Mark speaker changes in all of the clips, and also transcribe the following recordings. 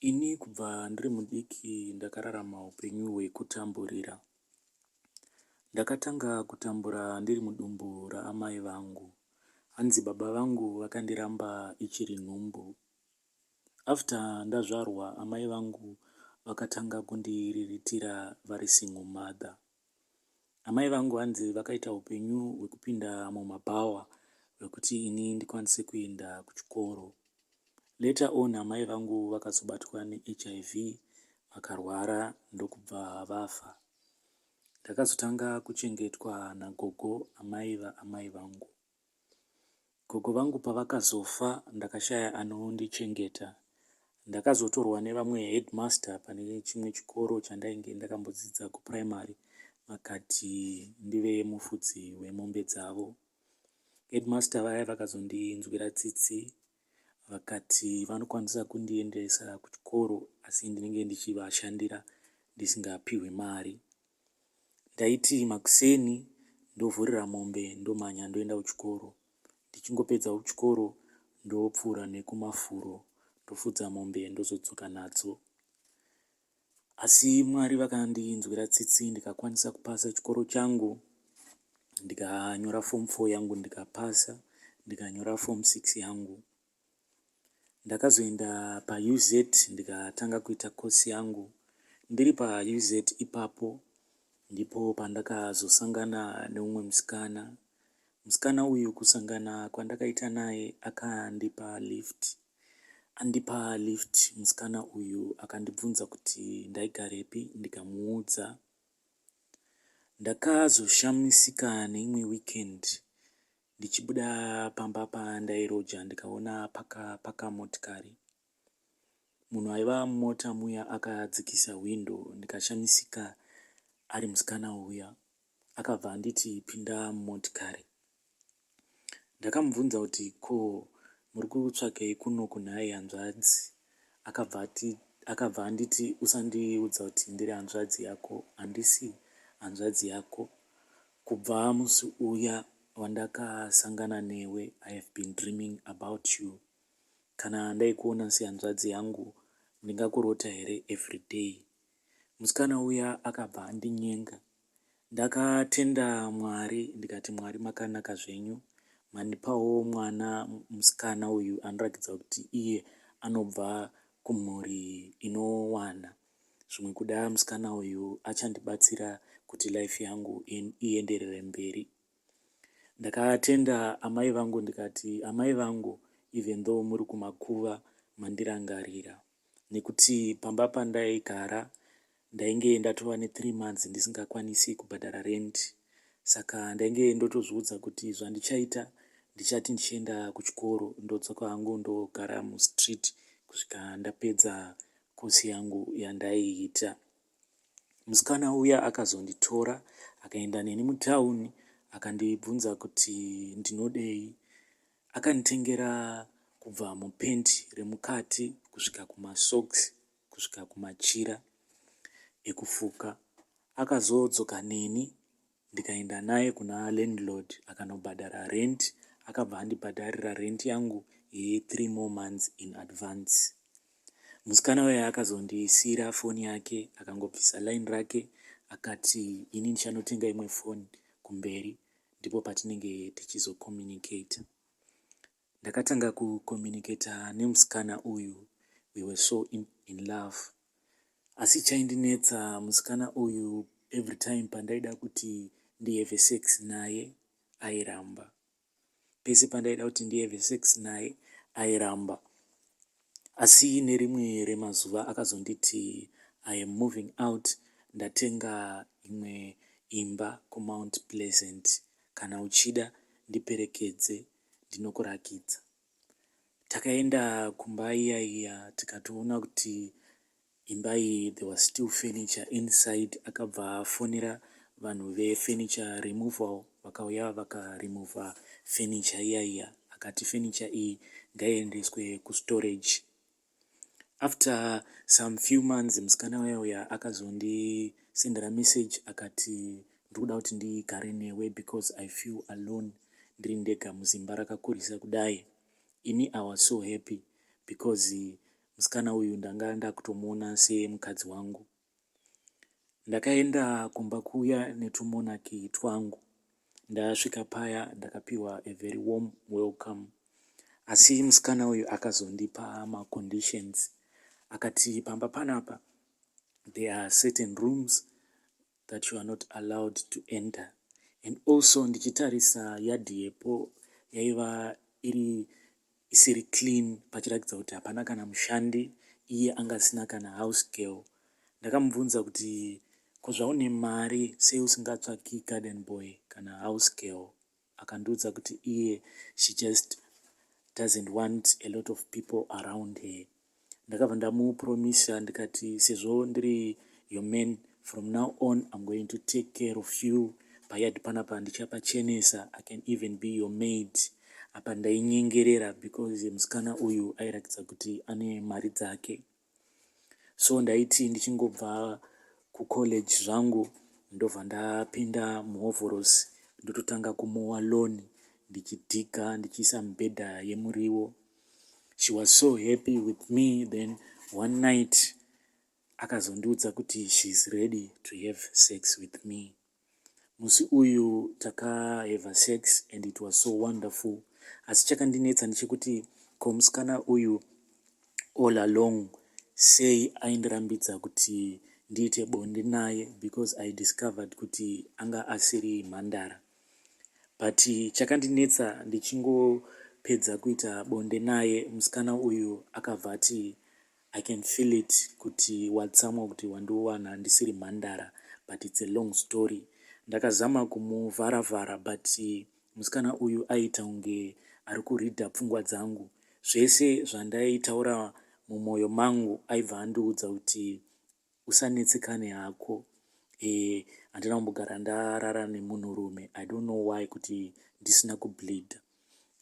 Speaker 1: Ini kubva ndiri mudiki ndakararama upenyu hwekutamburira. Ndakatanga kutambura ndiri mudumbu raamai vangu. Hanzi baba vangu vakandiramba ichiri nhumbu. After ndazvarwa, amai vangu vakatanga kundiriritira vari single mother. Amai vangu hanzi vakaita upenyu hwekupinda mumabhawa hwekuti ini ndikwanise kuenda kuchikoro. Later on, amai vangu vakazobatwa neHIV, vakarwara ndokubva vafa. Ndakazotanga kuchengetwa nagogo amai vaamai vangu. Gogo vangu pavakazofa, ndakashaya anondichengeta. Ndakazotorwa nevamwe headmaster pane chimwe chikoro chandainge ndakambodzidza kuprimary, vakati ndive mufudzi wemombe dzavo. Headmaster vaya vakazondinzwira tsitsi, vakati vanokwanisa kundiendesa kuchikoro asi ndinenge ndichivashandira ndisingapiwe mari. Ndaiti makuseni ndovhurira mombe ndomhanya ndoenda kuchikoro. Ndichingopedza kuchikoro ndopfuura nekumafuro ndofudza mombe ndozodzoka nadzo. Asi Mwari vakandinzwira tsitsi, ndikakwanisa kupasa chikoro changu. Ndikanyora form 4 yangu ndikapasa, ndikanyora form 6 yangu. Ndakazoenda paUZ ndikatanga kuita kosi yangu. Ndiri paUZ ipapo ndipo pandakazosangana neumwe musikana. Musikana uyu kusangana kwandakaita naye akandipa lift. Andipa lift, musikana uyu akandibvunza kuti ndaigarepi, ndikamuudza. Ndakazoshamisika neimwe weekend ndichibuda pamba pandairoja ndikaona paka motikari. Munhu aiva mumota muya akadzikisa window, ndikashamisika ari musikana uya. Akabva anditi pinda mumotikari. Ndakamubvunza kuti ko muri kutsvakei kuno kunhai hanzvadzi? Akabva anditi usandiudza kuti ndiri hanzvadzi yako, handisi hanzvadzi yako. Kubva musi uya wandakasangana newe, I have been dreaming about you. Kana ndaikuona sehanzvadzi yangu, ndingakurota here every day. Musikana uya akabva andinyenga. Ndakatenda Mwari, ndikati Mwari makanaka zvenyu. Mandipawo mwana musikana uyu anoratidza kuti iye anobva kumhuri inowana. Zvimwe kuda musikana uyu achandibatsira kuti life yangu ienderere mberi. Ndakatenda amai vangu ndikati, amai vangu, even though muri kumakuva mandirangarira. Nekuti pamba pandaigara ndainge ndatova ne3 months ndisingakwanisi kubhadhara rent. Saka ndainge ndotozviudza kuti zvandichaita ndichati ndichienda kuchikoro ndodzoka hangu ndogara mustreet kusvika ndapedza kosi yangu yandaiita. Musikana uya akazonditora akaenda neni mutauni akandibvunza kuti ndinodei. Akanditengera kubva mupendi remukati kusvika kumasocks kusvika kumachira ekufuka. Akazodzoka neni ndikaenda naye kuna landlord akanobhadhara rent. Akabva andibhadharira rent yangu ye3 more months in advance. Musikana uya akazondisira foni yake, akangobvisa line rake, akati ini ndichanotenga imwe foni kumberi, ndipo patinenge tichizocommunicate. Ndakatanga kucommunicate nemusikana uyu. We were so in love. Asi chaindinetsa, musikana uyu every time pandaida kuti ndihave sex naye airamba. Pese pandaida kuti ndihave sex naye airamba. Asi nerimwe remazuva akazonditi I am moving out, ndatenga imwe imba kuMount Pleasant. Kana uchida ndiperekedze, ndinokurakidza. Takaenda kumba iya tikatoona kuti imba iyi there was still furniture inside. Akabva afonera vanhu vefurniture removal vakauya vakarimova furniture iya. Akati furniture iyi ngaiendeswe kustorage. After some few months, musikana uya akazondisendera message akati ndikuda kuti ndigare newe because I feel alone ndiri ndega muzimba rakakurisa kudai. Ini I was so happy because musikana uyu ndanga ndakutomuona semukadzi wangu. Ndakaenda kumba kuya netumonaki twangu. Ndasvika paya ndakapiwa a very warm welcome. Asi musikana uyu akazondipa maconditions. Akati pamba panapa, there are certain rooms that you are not allowed to enter. And also ndichitarisa yadhi yepo yaiva isiri clean, pachiratidza kuti hapana kana mushandi, iye anga asina kana house girl. Ndakamubvunza kuti kozvaune mari sei usingatsvaki garden boy kana house girl. Akandiudza kuti iye she just doesn't want a lot of people around her. Ndakabva ndamupromisa ndikati sezvo ndiri your man, from now on I'm going to take care of you. Payadi panapa ndichapachenesa, I can even be your maid. Apa ndainyengerera because musikana uyu airatidza kuti ane mari dzake. So ndaiti ndichingobva kucollege zvangu ndobva ndapinda muhovhorosi ndototanga kumowa lawn, ndichidhiga ndichiisa mibhedha yemuriwo. She was so happy with me. Then one night akazondiudza kuti she's ready to have sex with me. Musi uyu takahave sex and it was so wonderful. Asi chakandinetsa ndechekuti musikana uyu all along sei aindirambidza kuti ndiite bonde naye, because I discovered kuti anga asiri mhandara. But chakandinetsa ndichingopedza kuita bonde naye, musikana uyu akabva ati I can feel it kuti watsamwa kuti wandiwana ndisiri mhandara, but it's a long story. Ndakazama kumuvhara-vhara, but musikana uyu aita kunge ari kuridha pfungwa dzangu. Zvese zvandaitaura mumwoyo mangu aibva andiudza kuti usanetsekane hako. Handina kumbogara ndarara nemunhurume. I don't know why kuti ndisina kubleed.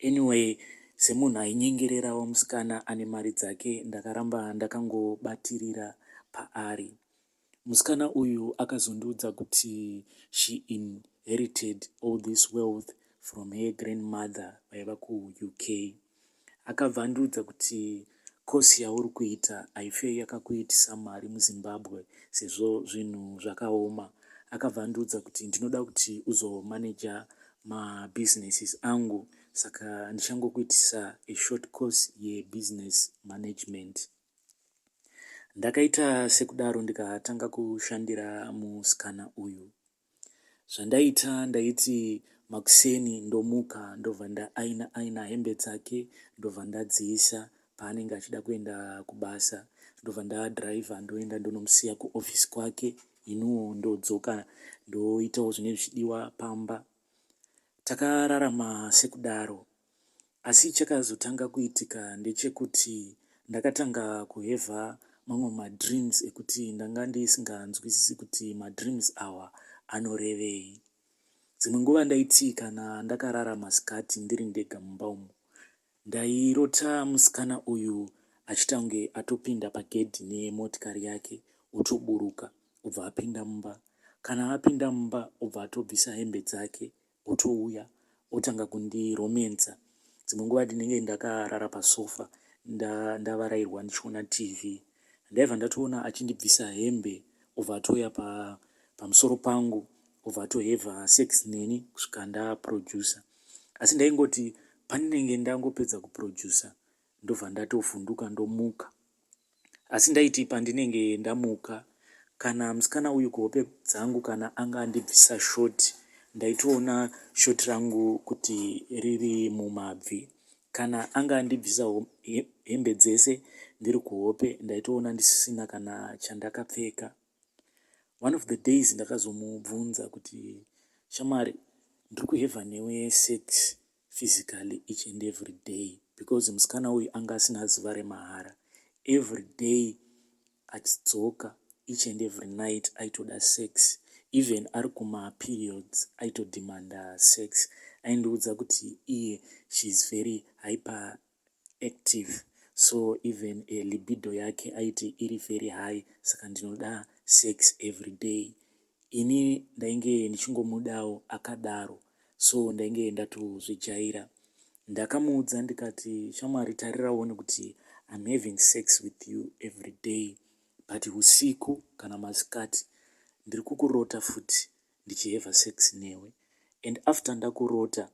Speaker 1: Anyway, semunhu ainyengererawo musikana ane mari dzake, ndakaramba ndakangobatirira paari. Musikana uyu akazondiudza kuti she inherited all this wealth from her grandmother vaiva kuUK. Akabva andiudza kuti kosi yauri kuita haifei yakakuitisa mari muZimbabwe sezvo zvinhu zvakaoma. Akabva andiudza kuti ndinoda kuti uzomaneja mabusinesses angu, saka ndichangokuitisa a short course yebusiness management. Ndakaita sekudaro ndikatanga kushandira musikana uyu. Zvandaita ndaiti makuseni ndomuka ndobva ndaina hembe dzake ndobva ndadziisa paanenge achida kuenda kubasa. Ndobva ndadhiraivha ndoenda ndonomusiya kuofisi kwake, inuwo ndodzoka ndoitawo zvine zvichidiwa pamba. Takararama sekudaro. Asi chakazotanga kuitika ndechekuti ndakatanga kuhevha mamwe madreams ekuti ndanga ndisinganzwisisi kuti madreams awa anorevei. Dzimwe nguva ndaiti kana ndakarara masikati ndiri ndega mumba umu, ndairota musikana uyu achita kunge atopinda pagedhi nemotikari yake otoburuka obva apinda mumba. Kana apinda mumba obva atobvisa hembe dzake otouya otanga kundiromenza. Dzimwe nguva ndinenge ndakarara pasofa ndavarairwa ndichiona TV. Ndaibva ndatoona achindibvisa hembe obva atoya pamusoro pangu obva atohevha sex neni kusvika ndaproducer. Asi ndaingoti pandinenge ndangopedza kuproducer ndobva ndatovhunduka ndomuka. Asi ndaiti pandinenge ndamuka, kana musikana uyu kuhope dzangu kana anga andibvisa shoti, ndaitoona shoti rangu kuti riri mumabvi. Kana anga andibvisa hembe dzese ndiri kuhope, ndaitoona ndisisina kana chandakapfeka. One of the days ndakazomubvunza kuti shamwari, ndiri kuhevha newe sex physically each and every day, because musikana uyu anga asina zuva remahara. Every day achidzoka, each and every night aitoda sex. Even ari kuma-periods aitodimanda sex. Aindiudza kuti iye she's very hyperactive, so even a libido yake aiti iri very high, saka ndinoda sex every day. Ini ndainge ndichingomudawo akadaro, so ndainge ndatozvijaira. Ndakamuudza ndikati shamwari, tarirawo kuti I'm having sex with you every day, but usiku kana masikati ndiri kukurota futi ndichiheva sex newe. And after ndakurota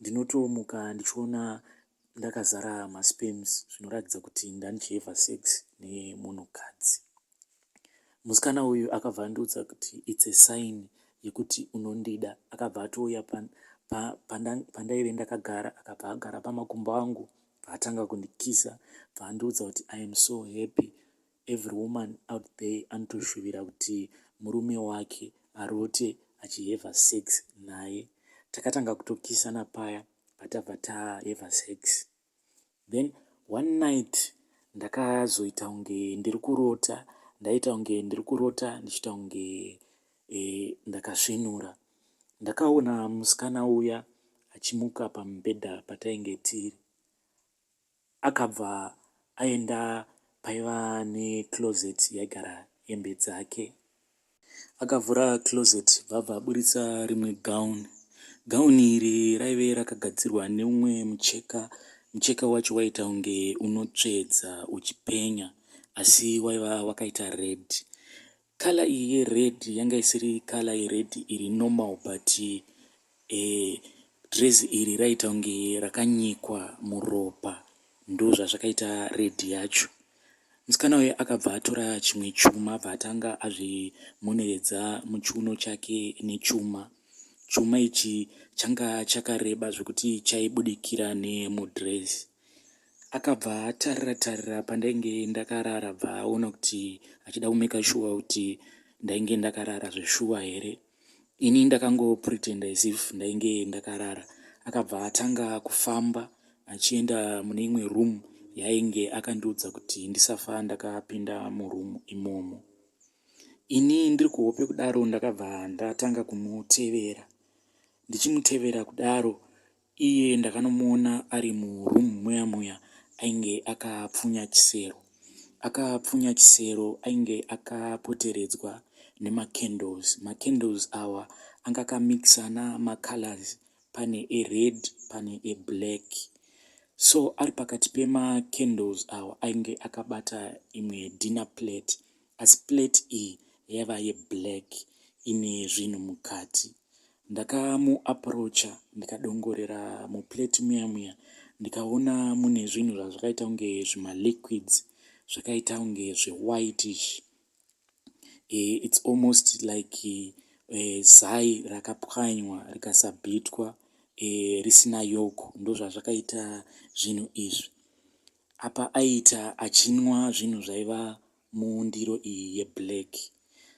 Speaker 1: ndinotomuka ndichiona ndakazara masperms, zvinoratidza kuti ndandichiheva sex nemunhukadzi. Musikana uyu akabva andiudza kuti it's a sign yekuti unondida. Akabva atouya pandaive ndakagara, akabva agara pamakumbo angu, paatanga kundikisa, paandiudza kuti I am so happy. Every woman out there anotoshuvira kuti murume wake arote achiheva sex naye. Takatanga kutokisana paya patabva taheva sex. Then one night ndakazoita unge ndiri kurota, ndaita unge ndiri kurota ndichita unge ndakasvinura. Ndakaona musikana uya achimuka pamubhedha patainge tiri. Akabva aenda paiva necloset yaigara hembe dzake. Akavhura closet bvabva aburitsa rimwe gauni. Gauni iri raive rakagadzirwa neumwe mucheka. Mucheka wacho waita unge unotsvedza uchipenya, asi waiva wakaita red. Kala iyi yered yanga isiri kala yered iri normal, but dress iri raita unge rakanyikwa muropa, ndo zvazvakaita red yacho. Musikana uyu akabva atora chimwe chuma abva atanga azvimoneredza muchiuno chake nechuma. Chuma ichi changa chakareba zvokuti chaibudikira nemudress. Akabva atarira pandainge ndakarara, bva aona kuti achida kumeka sure kuti ndainge ndakarara zveshuwa here. Ini ndakangopretenda as if ndainge ndakarara. Akabva atanga kufamba achienda mune imwe room yainge akandiudza kuti ndisafa ndakapinda muroom imomo. Ini ndiri kuhope kudaro ndakabva ndatanga kumutevera. Ndichimutevera kudaro, iye ndakanomuona ari muroom muya ainge akapfunya chisero. Akapfunya chisero ainge akapoteredzwa nemacandles. Macandles awa anga akamixana macolors, pane ered pane eblack. So ari pakati pemacandles awa ainge akabata imwe dinner plate, asi plate iyi yaiva yeblack ine zvinhu mukati. Ndakamuaprocha ndikadongorera muplate muya ndikaona mune zvinhu zvazvakaita unge zvimaliquids zvakaita unge zvewhitish. It's almost like zai rakapwanywa rikasabhitwa risina yoko, ndo zvazvakaita zvinhu izvi. Apa aita achinwa zvinhu zvaiva mundiro iyi yeblack.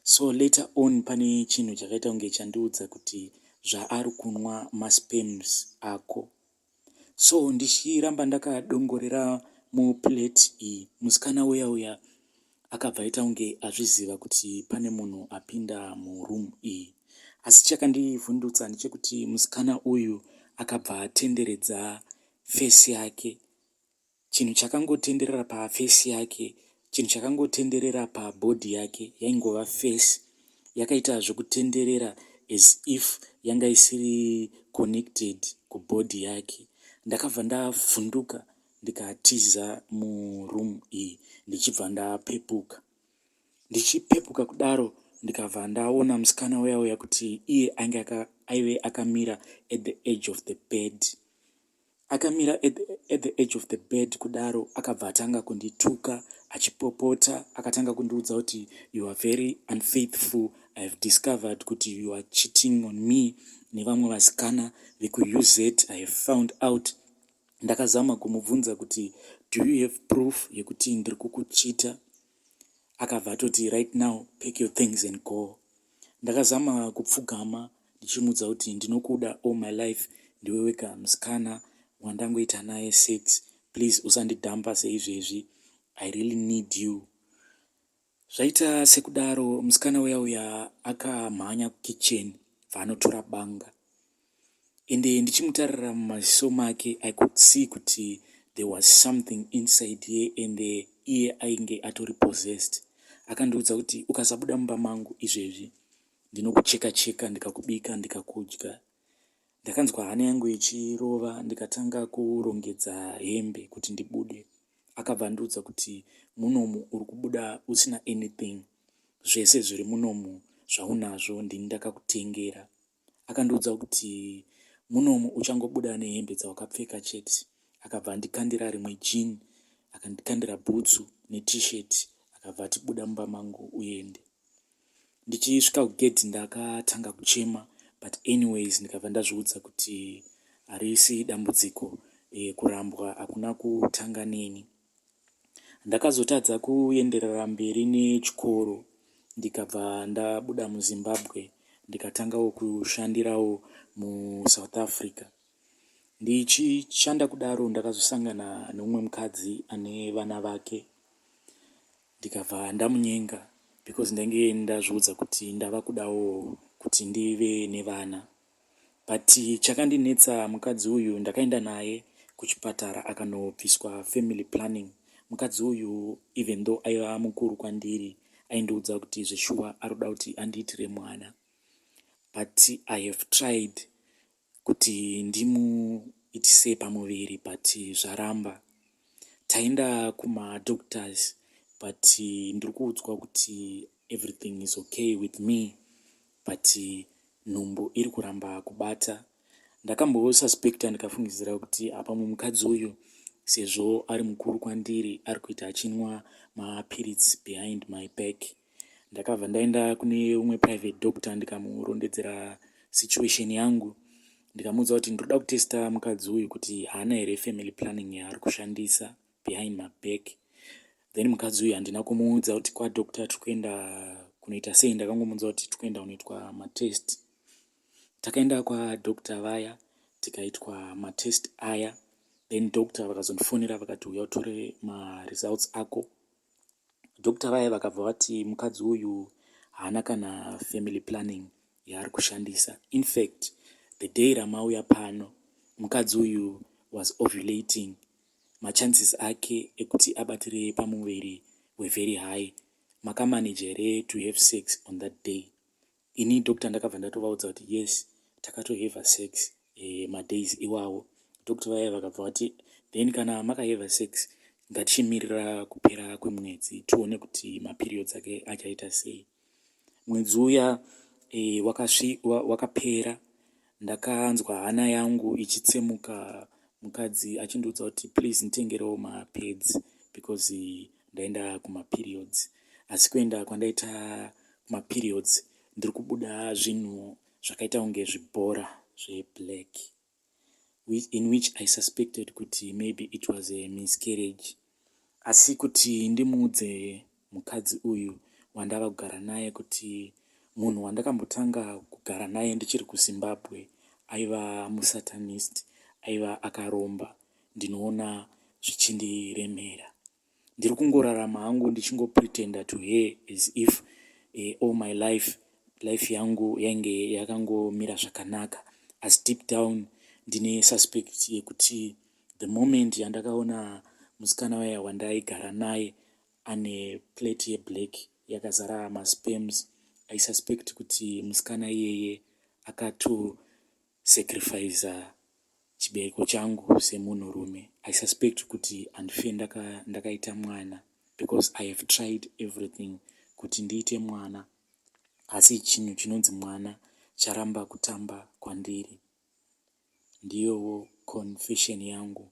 Speaker 1: So later on pane chinhu chakaita unge chandiudza kuti zvaari kunwa masperms ako. So ndichiramba ndakadongorera muplate iyi, musikana uya akabva aita unge azviziva kuti pane munhu apinda muroom iyi. Asi chakandivhundutsa ndechekuti musikana uyu akabva atenderedza face yake. Chinhu chakangotenderera paface yake, chinhu chakangotenderera pabhodhi yake yaingova face. Yakaita zvekutenderera as if yanga isiri connected kubhodhi yake. Ndakabva ndavhunduka ndikatiza muroom iyi ndichibva ndapepuka. Ndichipepuka kudaro ndikabva ndaona musikana uya kuti iye aive akamira at the edge of the bed. Akamira at the edge of the bed kudaro, akabva atanga kundituka achipopota. Akatanga kundiudza kuti you are very unfaithful. I have discovered kuti you are cheating on me nevamwe vasikana vekuUZ. I have found out. Ndakazama kumubvunza kuti do you have proof yekuti ndiri kukuchita? Akabva atoti right now pack your things and go. Ndakazama kupfugama ndichimudza kuti ndinokuda all my life, ndiwe wega musikana wandangoita naye sex, please usandidhampa seizvezvi, I really need you. Zvaita sekudaro musikana uya akamhanya kukitchen vaanotora banga. Ende ndichimutarira mumaziso make, I could see kuti there was something inside here, and iye ainge atori possessed. Akandiudza kuti ukasabuda mumba mangu izvezvi ndinokucheka ndikakubika ndikakudya. Ndakanzwa hana yangu ichirova, ndikatanga kurongedza hembe kuti ndibude. akabva andiudza kuti munomu uri kubuda usina anything, zvese zviri munomu zvaunazvo ndini ndakakutengera. Akandiudza kuti munomu uchangobuda nehembe dzawakapfeka chete. Akabva andikandira rimwe jini, akandikandira bhutsu neT-shirt, akabva atibuda mumba mangu uende. Ndichisvika kugedhi ndakatanga kuchema, but anyways ndikabva ndazviudza kuti harisi dambudziko, kurambwa hakuna kutanga neni. Ndakazotadza kuenderera mberi nechikoro, ndikabva ndabuda muZimbabwe ndikatangawo kushandirawo muSouth Africa. Ndichishanda kudaro ndakazosangana neumwe mukadzi ane vana vake, ndikabva ndamunyenga because ndenge ndazviudza kuti ndava kudawo kuti ndive nevana. But chakandinetsa mukadzi uyu, ndakaenda naye kuchipatara akanobviswa family planning. Mukadzi uyu even though aiva mukuru kwandiri, aindiudza kuti zveshuwa arikuda kuti andiitire mwana. But I have tried kuti ndimuitise pamuviri, but zvaramba. Taenda kumadoctors, but ndiri kuudzwa kuti everything is okay with me, but nhumbu iri kuramba kubata. Ndakambosuspecta, ndikafungidzira kuti apa mukadzi uyu sezvo ari mukuru kwandiri ari kuita achinwa mapirits behind my back. Ndakabva ndaenda kune umwe private doctor ndikamurondedzera situation yangu, ndikamuudza kuti ndinoda kutesta mukadzi uyu kuti haana here family planning yaari kushandisa behind my back. Then mukadzi uyu handina kumuudza kuti kwadoctor tiri kuenda kunoita sei, ndakangomuudza kuti tiri kuenda kunoitwa matest. Takaenda kwadoctor vaya tikaitwa matest aya, then doctor vakazondifonera vakati uya utore maresults ako. Doctor vaya vakabva vati mukadzi uyu haana kana family planning yaari kushandisa. In fact, the day ramauya pano, mukadzi uyu was ovulating. Machances ake ekuti abatire pamuviri were very high. Makamanage here to have sex on that day. Ini doctor ndakabva ndatovaudza kuti yes, takatohave sex madays iwawo. Doctor vaya vakabva vati then kana makahave sex, ngatichimirira kupera kwemwedzi tione kuti maperiods ake achaita sei. Mwedzi uya wakapera, ndakanzwa hana yangu ichitsemuka, mukadzi achindiudza kuti please nditengerewo mapads because ndaenda kumaperiods. Asi kuenda kwandaita kumaperiods ndiri kubuda zvinhu zvakaita kunge zvibhora zveblack, in which I suspected kuti maybe it was a miscarriage. Asi kuti ndimuudze mukadzi uyu wandava kugara naye kuti munhu wandakambotanga kugara naye ndichiri kuZimbabwe aiva musatanist, aiva akaromba, ndinoona zvichindiremera. Ndiri kungorarama hangu ndichingopretenda to her as if all my life yangu yange yakangomira zvakanaka. As deep down ndine suspect yekuti the moment yandakaona musikana waya wandaigara naye ane plate yeblack yakazara masperms, I suspect kuti musikana iyeye akatosacrifice chibereko changu semunhurume. I suspect kuti handife ndakaita mwana because I have tried everything kuti ndiite mwana, asi chinhu chinonzi mwana charamba kutamba kwandiri. Ndiyowo confession yangu.